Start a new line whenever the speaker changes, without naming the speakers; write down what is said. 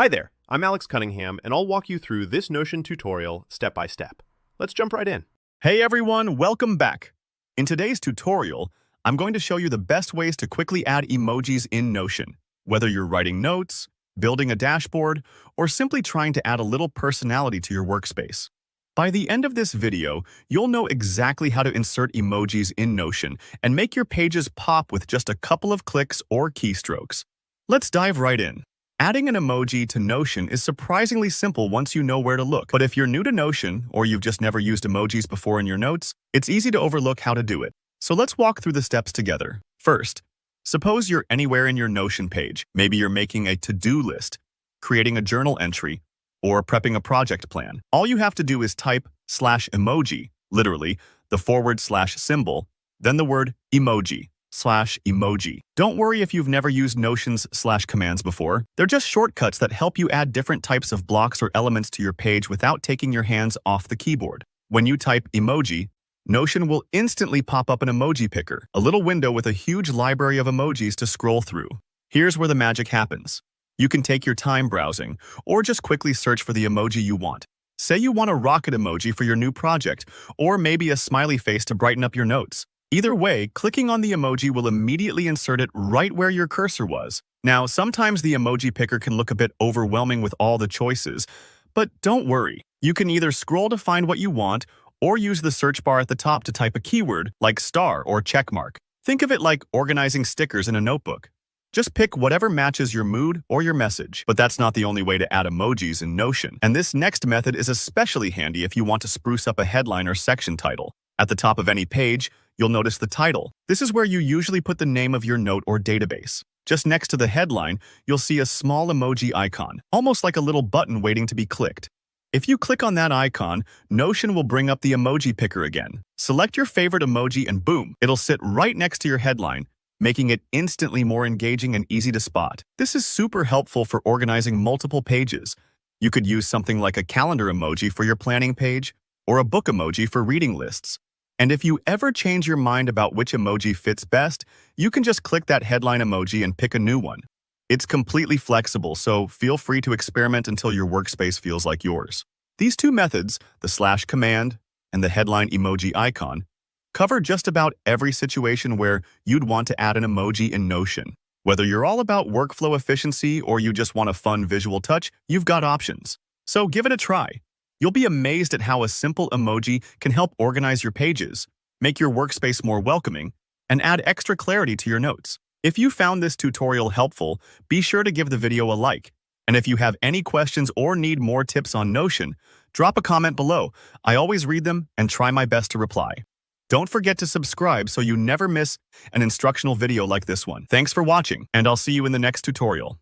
Hi there, I'm Alex Cunningham, and I'll walk you through this Notion tutorial step by step. Let's jump right in.
Hey everyone, welcome back. In today's tutorial, I'm going to show you the best ways to quickly add emojis in Notion, whether you're writing notes, building a dashboard, or simply trying to add a little personality to your workspace. By the end of this video, you'll know exactly how to insert emojis in Notion and make your pages pop with just a couple of clicks or keystrokes. Let's dive right in. Adding an emoji to Notion is surprisingly simple once you know where to look. But if you're new to Notion, or you've just never used emojis before in your notes, it's easy to overlook how to do it. So let's walk through the steps together. First, suppose you're anywhere in your Notion page. Maybe you're making a to-do list, creating a journal entry, or prepping a project plan. All you have to do is type /emoji, literally the / symbol, then the word emoji. /emoji. Don't worry if you've never used Notion's / commands before. They're just shortcuts that help you add different types of blocks or elements to your page without taking your hands off the keyboard. When you type emoji, Notion will instantly pop up an emoji picker, a little window with a huge library of emojis to scroll through. Here's where the magic happens. You can take your time browsing, or just quickly search for the emoji you want. Say you want a rocket emoji for your new project, or maybe a smiley face to brighten up your notes. Either way, clicking on the emoji will immediately insert it right where your cursor was. Now, sometimes the emoji picker can look a bit overwhelming with all the choices, but don't worry. You can either scroll to find what you want, or use the search bar at the top to type a keyword like star or checkmark. Think of it like organizing stickers in a notebook. Just pick whatever matches your mood or your message. But that's not the only way to add emojis in Notion. And this next method is especially handy if you want to spruce up a headline or section title. At the top of any page, you'll notice the title. This is where you usually put the name of your note or database. Just next to the headline, you'll see a small emoji icon, almost like a little button waiting to be clicked. If you click on that icon, Notion will bring up the emoji picker again. Select your favorite emoji and boom, it'll sit right next to your headline, making it instantly more engaging and easy to spot. This is super helpful for organizing multiple pages. You could use something like a calendar emoji for your planning page, or a book emoji for reading lists. And if you ever change your mind about which emoji fits best, you can just click that headline emoji and pick a new one. It's completely flexible, so feel free to experiment until your workspace feels like yours. These two methods, the / command and the headline emoji icon, cover just about every situation where you'd want to add an emoji in Notion. Whether you're all about workflow efficiency or you just want a fun visual touch, you've got options. So give it a try. You'll be amazed at how a simple emoji can help organize your pages, make your workspace more welcoming, and add extra clarity to your notes. If you found this tutorial helpful, be sure to give the video a like. And if you have any questions or need more tips on Notion, drop a comment below. I always read them and try my best to reply. Don't forget to subscribe so you never miss an instructional video like this one. Thanks for watching, and I'll see you in the next tutorial.